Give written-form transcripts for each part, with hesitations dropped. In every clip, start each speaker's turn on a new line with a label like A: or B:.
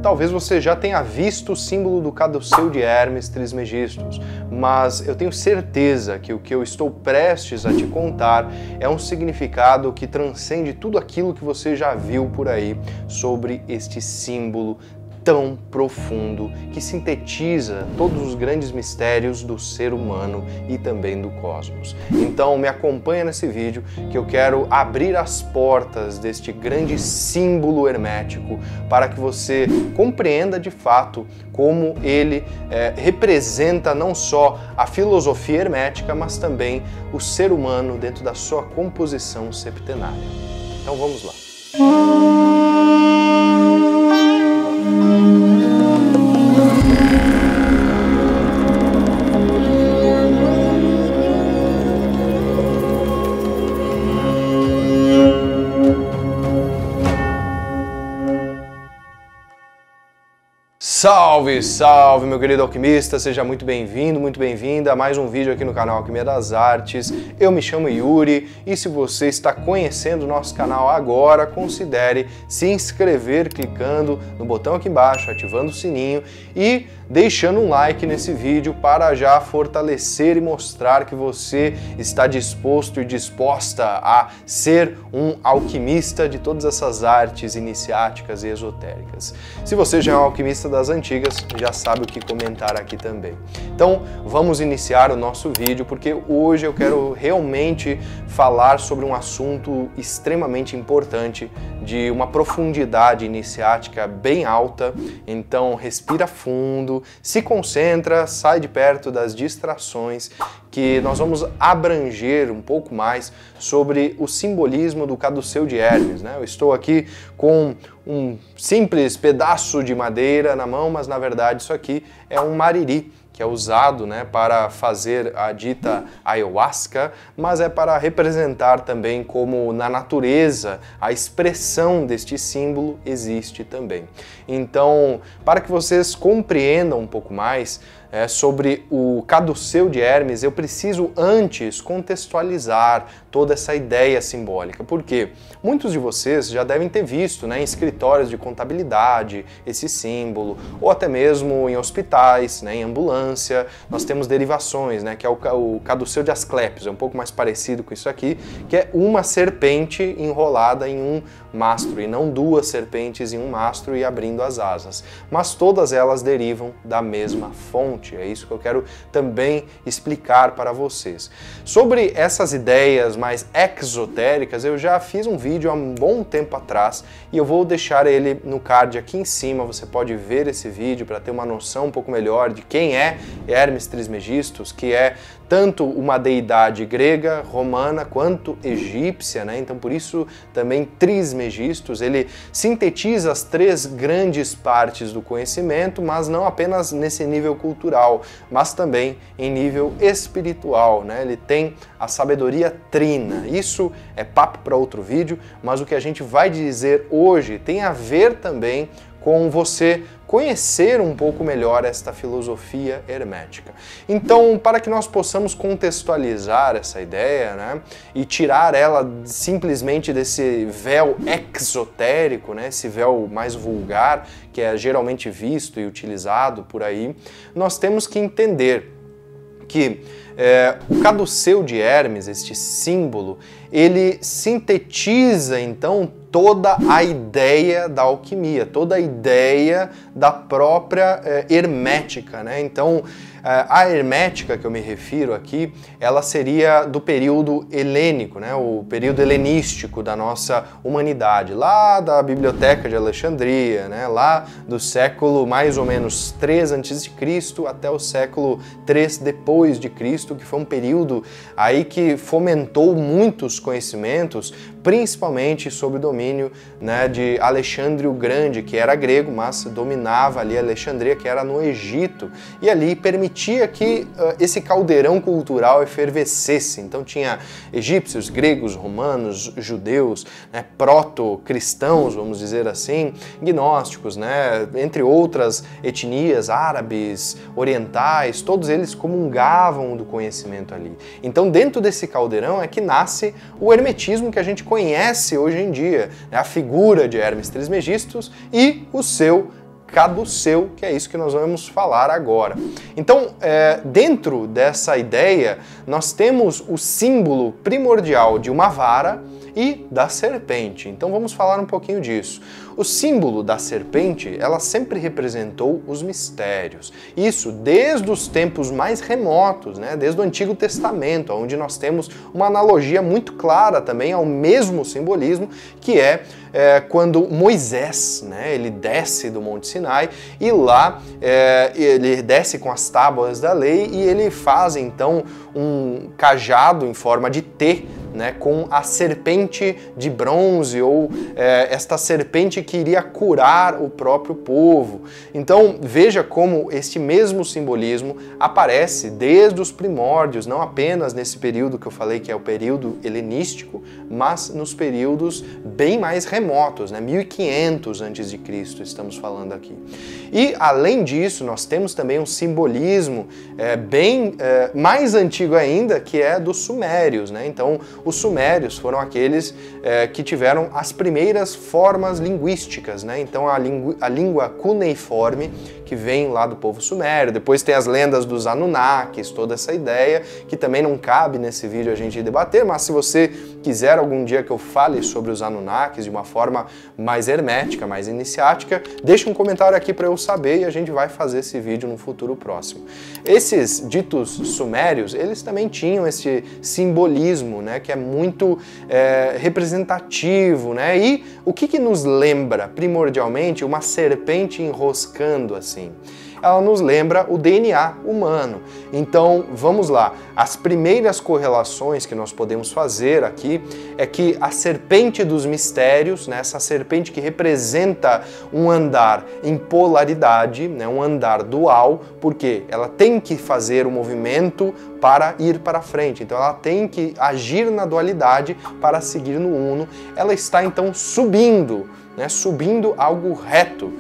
A: Talvez você já tenha visto o símbolo do caduceu de Hermes Trismegistus, mas eu tenho certeza que o que eu estou prestes a te contar é um significado que transcende tudo aquilo que você já viu por aí sobre este símbolo tão profundo que sintetiza todos os grandes mistérios do ser humano e também do cosmos. Então me acompanha nesse vídeo que eu quero abrir as portas deste grande símbolo hermético para que você compreenda de fato como ele representa não só a filosofia hermética, mas também o ser humano dentro da sua composição septenária. Então vamos lá. Salve, salve, meu querido alquimista, seja muito bem-vindo, muito bem-vinda a mais um vídeo aqui no canal Alquimia das Artes. Eu me chamo Yuri e se você está conhecendo o nosso canal agora, considere se inscrever clicando no botão aqui embaixo, ativando o sininho e deixando um like nesse vídeo para já fortalecer e mostrar que você está disposto e disposta a ser um alquimista de todas essas artes iniciáticas e esotéricas. Se você já é um alquimista das antigas, já sabe o que comentar aqui também. Então vamos iniciar o nosso vídeo porque hoje eu quero realmente falar sobre um assunto extremamente importante, de uma profundidade iniciática bem alta. Então respira fundo, se concentra, sai de perto das distrações, que nós vamos abranger um pouco mais sobre o simbolismo do caduceu de Hermes, né? Eu estou aqui com um simples pedaço de madeira na mão, mas na verdade isso aqui é um mariri, que é usado, né, para fazer a dita ayahuasca, mas é para representar também como na natureza a expressão deste símbolo existe também. Então, para que vocês compreendam um pouco mais sobre o caduceu de Hermes, eu preciso antes contextualizar toda essa ideia simbólica, porque muitos de vocês já devem ter visto, né, em escritórios de contabilidade esse símbolo, ou até mesmo em hospitais, né, em ambulância, nós temos derivações, né, que é o caduceu de Asclépios, é um pouco mais parecido com isso aqui, que é uma serpente enrolada em um mastro, e não duas serpentes em um mastro e abrindo as asas, mas todas elas derivam da mesma fonte. É isso que eu quero também explicar para vocês. Sobre essas ideias mais exotéricas, eu já fiz um vídeo há um bom tempo atrás e eu vou deixar ele no card aqui em cima. Você pode ver esse vídeo para ter uma noção um pouco melhor de quem é Hermes Trismegistus, que é tanto uma deidade grega, romana, quanto egípcia, né? Então por isso também Trismegistus, ele sintetiza as três grandes partes do conhecimento, mas não apenas nesse nível cultural, mas também em nível espiritual, né? Ele tem a sabedoria trina. Isso é papo para outro vídeo, mas o que a gente vai dizer hoje tem a ver também com você conhecer um pouco melhor esta filosofia hermética. Então, para que nós possamos contextualizar essa ideia, né, e tirar ela simplesmente desse véu exotérico, né, esse véu mais vulgar, que é geralmente visto e utilizado por aí, nós temos que entender que o caduceu de Hermes, este símbolo, ele sintetiza então toda a ideia da alquimia, toda a ideia da própria hermética, né? Então, a hermética que eu me refiro aqui, ela seria do período helênico, né? O período helenístico da nossa humanidade, lá da Biblioteca de Alexandria, né? Lá do século mais ou menos 3 a.C. até o século 3 depois de Cristo, que foi um período aí que fomentou muitos conhecimentos, principalmente sob o domínio, né, de Alexandre o Grande, que era grego, mas dominava ali Alexandria, que era no Egito, e ali permitia que esse caldeirão cultural efervescesse. Então tinha egípcios, gregos, romanos, judeus, né, proto-cristãos, vamos dizer assim, gnósticos, né, entre outras etnias, árabes, orientais, todos eles comungavam do conhecimento ali. Então dentro desse caldeirão é que nasce o hermetismo que a gente conhece hoje em dia, né? A figura de Hermes Trismegistus e o seu caduceu, que é isso que nós vamos falar agora. Então, dentro dessa ideia, nós temos o símbolo primordial de uma vara e da serpente. Então vamos falar um pouquinho disso. O símbolo da serpente, ela sempre representou os mistérios. Isso desde os tempos mais remotos, né? Desde o Antigo Testamento, onde nós temos uma analogia muito clara também ao mesmo simbolismo, que é quando Moisés, né, ele desce do Monte Sinai e lá ele desce com as tábuas da lei e ele faz então um cajado em forma de T, né, com a serpente de bronze, ou esta serpente que iria curar o próprio povo. Então veja como este mesmo simbolismo aparece desde os primórdios, não apenas nesse período que eu falei que é o período helenístico, mas nos períodos bem mais remotos, né, 1500 a.C. estamos falando aqui. E além disso, nós temos também um simbolismo bem mais antigo ainda, que é dos sumérios, né? Então os sumérios foram aqueles que tiveram as primeiras formas linguísticas, né? Então a língua cuneiforme, que vem lá do povo sumério, depois tem as lendas dos Anunnakis, toda essa ideia, que também não cabe nesse vídeo a gente debater, mas se você quiser algum dia que eu fale sobre os Anunnakis de uma forma mais hermética, mais iniciática, deixa um comentário aqui para eu saber e a gente vai fazer esse vídeo no futuro próximo. Esses ditos sumérios, eles também tinham esse simbolismo, né, que é muito representativo, né? E o que nos lembra primordialmente uma serpente enroscando assim? Ela nos lembra o DNA humano. Então, vamos lá. As primeiras correlações que nós podemos fazer aqui é que a serpente dos mistérios, né, essa serpente que representa um andar em polaridade, né, um andar dual, porque ela tem que fazer o movimento para ir para frente. Então, ela tem que agir na dualidade para seguir no uno. Ela está, então, subindo, né, subindo algo reto.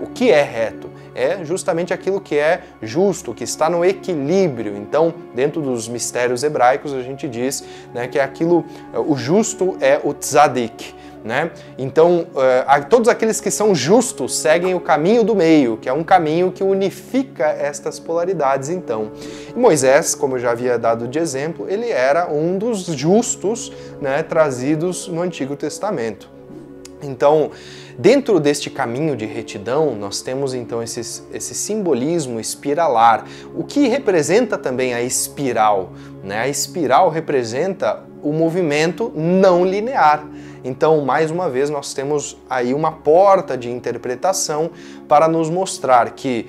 A: O que é reto? É justamente aquilo que é justo, que está no equilíbrio. Então, dentro dos mistérios hebraicos, a gente diz, né, que é aquilo, o justo é o tzadik, né? Então, todos aqueles que são justos seguem o caminho do meio, que é um caminho que unifica estas polaridades, então. E Moisés, como eu já havia dado de exemplo, ele era um dos justos, né, trazidos no Antigo Testamento. Então, dentro deste caminho de retidão, nós temos então esse simbolismo espiralar, o que representa também a espiral, né? A espiral representa o movimento não linear. Então, mais uma vez, nós temos aí uma porta de interpretação para nos mostrar que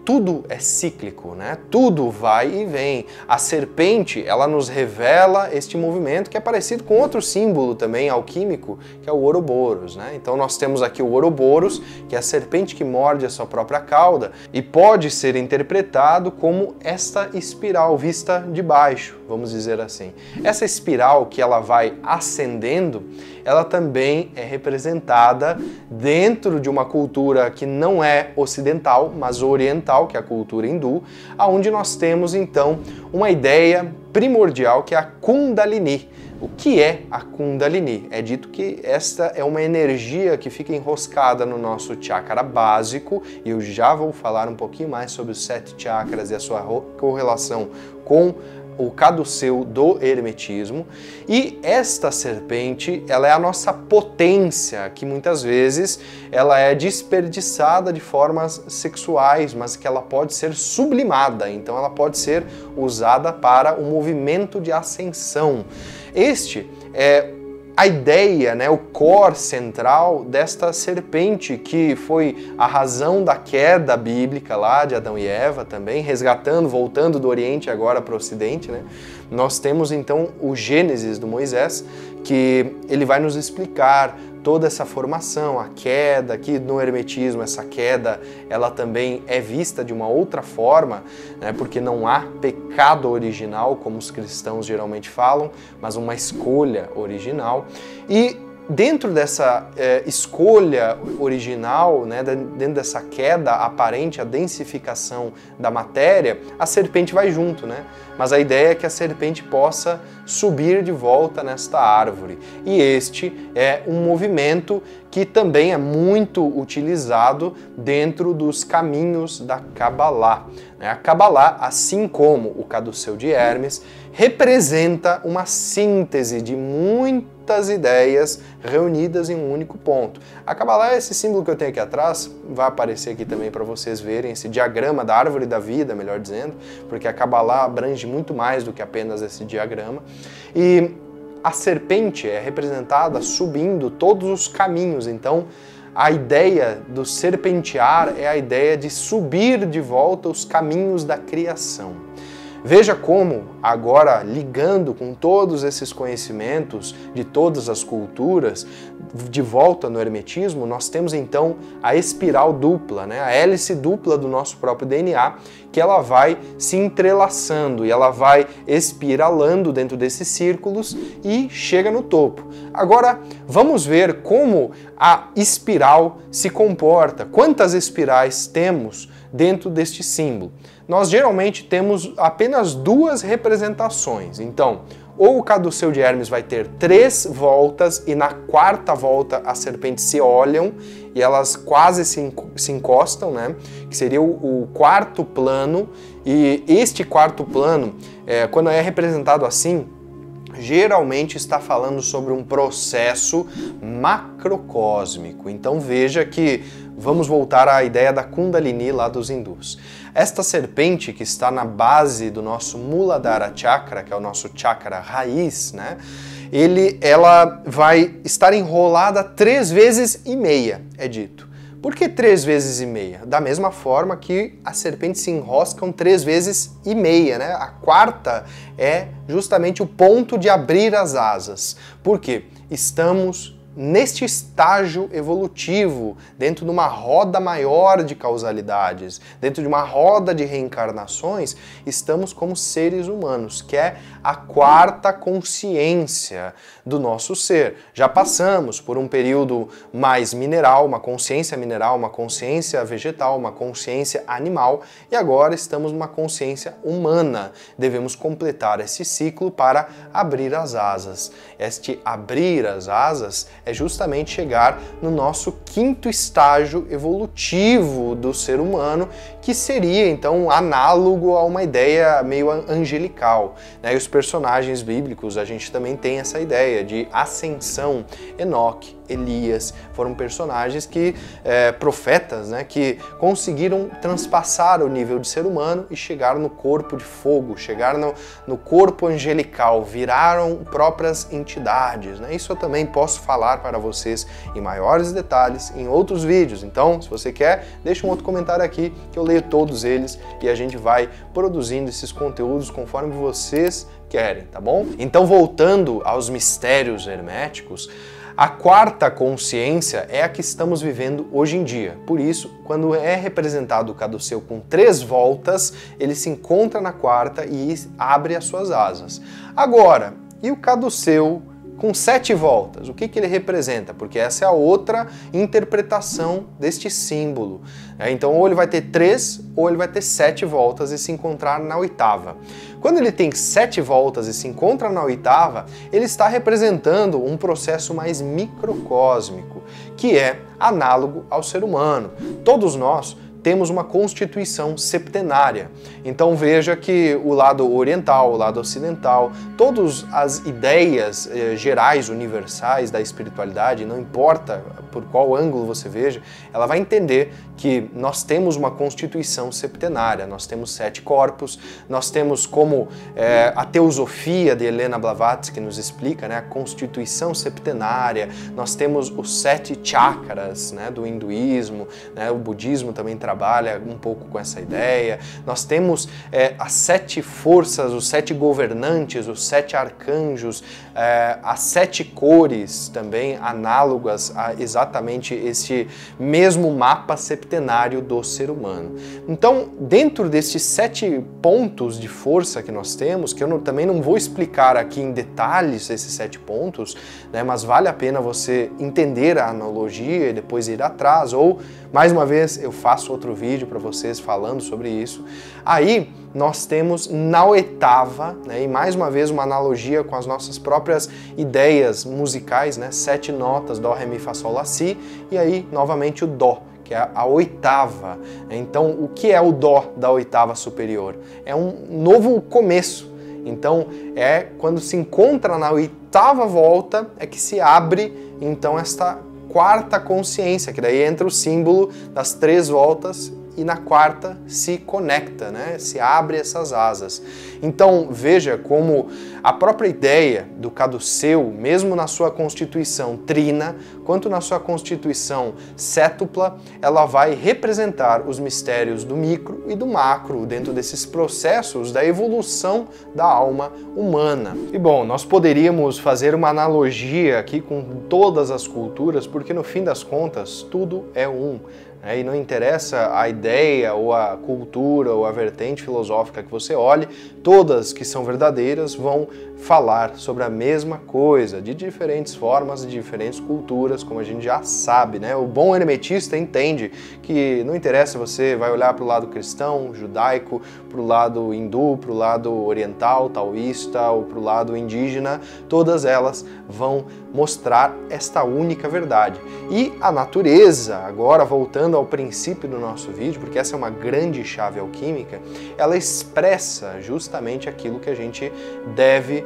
A: tudo é cíclico, né? Tudo vai e vem. A serpente, ela nos revela este movimento que é parecido com outro símbolo também alquímico, que é o Ouroboros, né? Então nós temos aqui o Ouroboros, que é a serpente que morde a sua própria cauda e pode ser interpretado como esta espiral vista de baixo, vamos dizer assim. Essa espiral que ela vai ascendendo, ela também é representada dentro de uma cultura que não é ocidental, mas oriental, que é a cultura hindu, onde nós temos então uma ideia primordial que é a Kundalini. O que é a Kundalini? É dito que esta é uma energia que fica enroscada no nosso chakra básico, e eu já vou falar um pouquinho mais sobre os 7 chakras e a sua correlação com o caduceu do hermetismo. E esta serpente, ela é a nossa potência, que muitas vezes ela é desperdiçada de formas sexuais, mas que ela pode ser sublimada, então ela pode ser usada para o movimento de ascensão. Este é a ideia, né, o core central desta serpente, que foi a razão da queda bíblica lá de Adão e Eva também, resgatando, voltando do Oriente agora para o Ocidente, né? Nós temos então o Gênesis do Moisés, que ele vai nos explicar toda essa formação, a queda, que no hermetismo essa queda ela também é vista de uma outra forma, né, porque não há pecado original, como os cristãos geralmente falam, mas uma escolha original. E dentro dessa escolha original, né, dentro dessa queda aparente, a densificação da matéria, a serpente vai junto, né? Mas a ideia é que a serpente possa subir de volta nesta árvore. E este é um movimento que também é muito utilizado dentro dos caminhos da Kabbalah. A Kabbalah, assim como o Caduceu de Hermes, representa uma síntese de muitas ideias reunidas em um único ponto. A Kabbalah é esse símbolo que eu tenho aqui atrás, vai aparecer aqui também para vocês verem, esse diagrama da árvore da vida, melhor dizendo, porque a Kabbalah abrange muito mais do que apenas esse diagrama. E a serpente é representada subindo todos os caminhos, então a ideia do serpentear é a ideia de subir de volta os caminhos da criação. Veja como, agora ligando com todos esses conhecimentos de todas as culturas, de volta no hermetismo, nós temos então a espiral dupla, né? A hélice dupla do nosso próprio DNA, que ela vai se entrelaçando e ela vai espiralando dentro desses círculos e chega no topo. Agora, vamos ver como a espiral se comporta, quantas espirais temos dentro deste símbolo. Nós geralmente temos apenas duas representações. Então, ou o Caduceu de Hermes vai ter 3 voltas e na 4ª volta as serpentes se olham e elas quase se encostam, né? Que seria o 4º plano. E este 4º plano, quando é representado assim, geralmente está falando sobre um processo macrocósmico. Então veja que vamos voltar à ideia da Kundalini lá dos hindus. Esta serpente que está na base do nosso Muladhara Chakra, que é o nosso chakra raiz, né? Ela vai estar enrolada 3 vezes e meia, é dito. Por que 3 vezes e meia? Da mesma forma que as serpentes se enroscam 3 vezes e meia, né? A 4ª é justamente o ponto de abrir as asas. Por quê? Estamos neste estágio evolutivo, dentro de uma roda maior de causalidades, dentro de uma roda de reencarnações, estamos como seres humanos, que é a 4ª consciência do nosso ser. Já passamos por um período mais mineral, uma consciência mineral, uma consciência vegetal, uma consciência animal, e agora estamos numa consciência humana. Devemos completar esse ciclo para abrir as asas. Este abrir as asas é justamente chegar no nosso 5º estágio evolutivo do ser humano, que seria então análogo a uma ideia meio angelical, né? E os personagens bíblicos, a gente também tem essa ideia de ascensão. Enoque, Elias, foram personagens que, profetas, né, que conseguiram transpassar o nível de ser humano e chegar no corpo de fogo, chegar no corpo angelical, viraram próprias entidades, né? Isso eu também posso falar para vocês em maiores detalhes em outros vídeos. Então, se você quer, deixa um outro comentário aqui que eu leio todos eles e a gente vai produzindo esses conteúdos conforme vocês querem, tá bom? Então, voltando aos mistérios herméticos, a 4ª consciência é a que estamos vivendo hoje em dia. Por isso, quando é representado o Caduceu com 3 voltas, ele se encontra na 4ª e abre as suas asas. Agora, e o Caduceu com 7 voltas? O que ele representa? Porque essa é a outra interpretação deste símbolo. Então, ou ele vai ter 3 ou ele vai ter 7 voltas e se encontrar na 8ª. Quando ele tem 7 voltas e se encontra na 8ª, ele está representando um processo mais microcósmico, que é análogo ao ser humano. Todos nós temos uma constituição septenária. Então veja que o lado oriental, o lado ocidental, todas as ideias gerais, universais da espiritualidade, não importa por qual ângulo você veja, ela vai entender que nós temos uma constituição septenária, nós temos 7 corpos, nós temos como a teosofia de Helena Blavatsky nos explica, né, a constituição septenária, nós temos os 7 chakras, né, do hinduísmo, né, o budismo também traz trabalha um pouco com essa ideia. Nós temos as 7 forças, os 7 governantes, os 7 arcanjos, as 7 cores também análogas a exatamente esse mesmo mapa septenário do ser humano. Então, dentro desses 7 pontos de força que nós temos, que eu também não vou explicar aqui em detalhes esses 7 pontos, né, mas vale a pena você entender a analogia e depois ir atrás, ou mais uma vez eu faço outro vídeo para vocês falando sobre isso. Aí nós temos na oitava, né, e mais uma vez uma analogia com as nossas próprias ideias musicais, né, 7 notas, Dó, Ré, Mi, Fá, Sol, Lá, Si, e aí novamente o Dó, que é a oitava. Então, o que é o Dó da oitava superior? É um novo começo. Então, é quando se encontra na oitava volta, é que se abre, então, esta quarta consciência, que daí entra o símbolo das 3 voltas e na quarta se conecta, né? Se abre essas asas. Então veja como a própria ideia do caduceu, mesmo na sua constituição trina, quanto na sua constituição sétupla, ela vai representar os mistérios do micro e do macro dentro desses processos da evolução da alma humana. E bom, nós poderíamos fazer uma analogia aqui com todas as culturas, porque no fim das contas tudo é um. E não interessa a ideia ou a cultura ou a vertente filosófica que você olhe, todas que são verdadeiras vão falar sobre a mesma coisa, de diferentes formas, de diferentes culturas, como a gente já sabe, né? O bom hermetista entende que não interessa se você vai olhar para o lado cristão, judaico, para o lado hindu, para o lado oriental, taoísta ou para o lado indígena, todas elas vão mostrar esta única verdade. E a natureza, agora voltando ao princípio do nosso vídeo, porque essa é uma grande chave alquímica, ela expressa justamente aquilo que a gente deve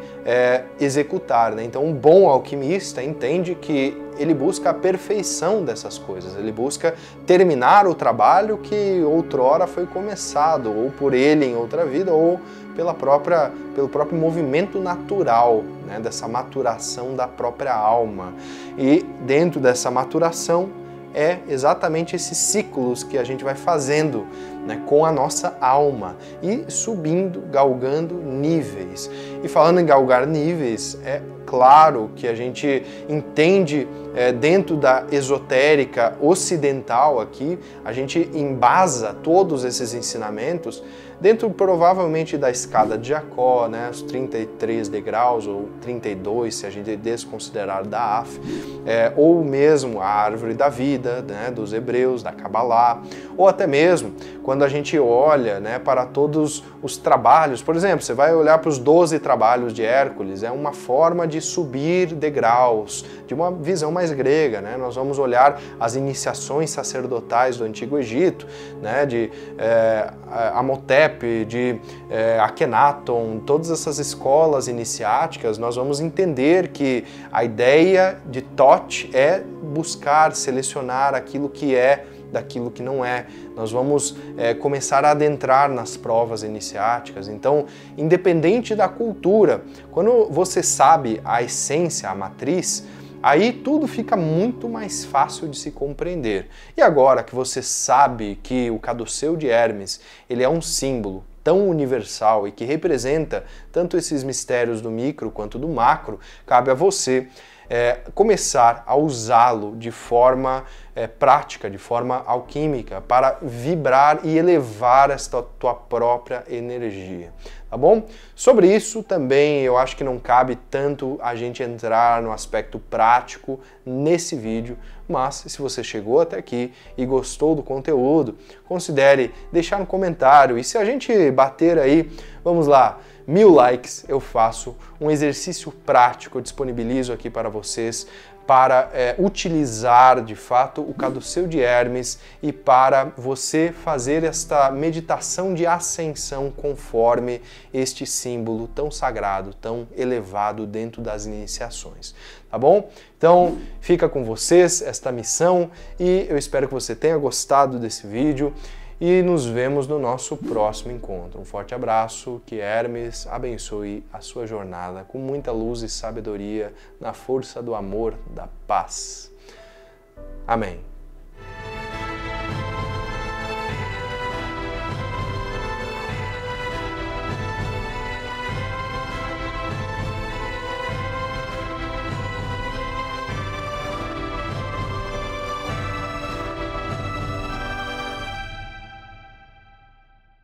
A: executar, né? Então, um bom alquimista entende que ele busca a perfeição dessas coisas, ele busca terminar o trabalho que outrora foi começado, ou por ele em outra vida, ou pelo próprio movimento natural, né, dessa maturação da própria alma. E dentro dessa maturação é exatamente esses ciclos que a gente vai fazendo, né, com a nossa alma e subindo, galgando níveis. E falando em galgar níveis, é claro que a gente entende dentro da esotérica ocidental aqui, a gente embasa todos esses ensinamentos dentro provavelmente da escada de Jacó, né, os 33 degraus, ou 32 se a gente desconsiderar da Af, ou mesmo a árvore da vida, né, dos hebreus, da Kabbalah, ou até mesmo quando a gente olha, né, para todos os trabalhos, por exemplo, você vai olhar para os 12 trabalhos de Hércules, é uma forma de subir degraus, de uma visão mais grega, né? Nós vamos olhar as iniciações sacerdotais do Antigo Egito, né, de Amotep, de Akhenaton, todas essas escolas iniciáticas, nós vamos entender que a ideia de Thoth é buscar, selecionar aquilo que é daquilo que não é. Nós vamos começar a adentrar nas provas iniciáticas. Então, independente da cultura, quando você sabe a essência, a matriz, aí tudo fica muito mais fácil de se compreender. E agora que você sabe que o caduceu de Hermes, ele é um símbolo tão universal e que representa tanto esses mistérios do micro quanto do macro, cabe a você começar a usá-lo de forma prática, de forma alquímica, para vibrar e elevar esta tua própria energia, tá bom? Sobre isso também eu acho que não cabe tanto a gente entrar no aspecto prático nesse vídeo, mas se você chegou até aqui e gostou do conteúdo, considere deixar um comentário, e se a gente bater aí, vamos lá, 1000 likes, eu faço um exercício prático, eu disponibilizo aqui para vocês para utilizar de fato o caduceu de Hermes e para você fazer esta meditação de ascensão conforme este símbolo tão sagrado, tão elevado dentro das iniciações, tá bom? Então fica com vocês esta missão e eu espero que você tenha gostado desse vídeo. E nos vemos no nosso próximo encontro. Um forte abraço, que Hermes abençoe a sua jornada com muita luz e sabedoria na força do amor, da paz. Amém.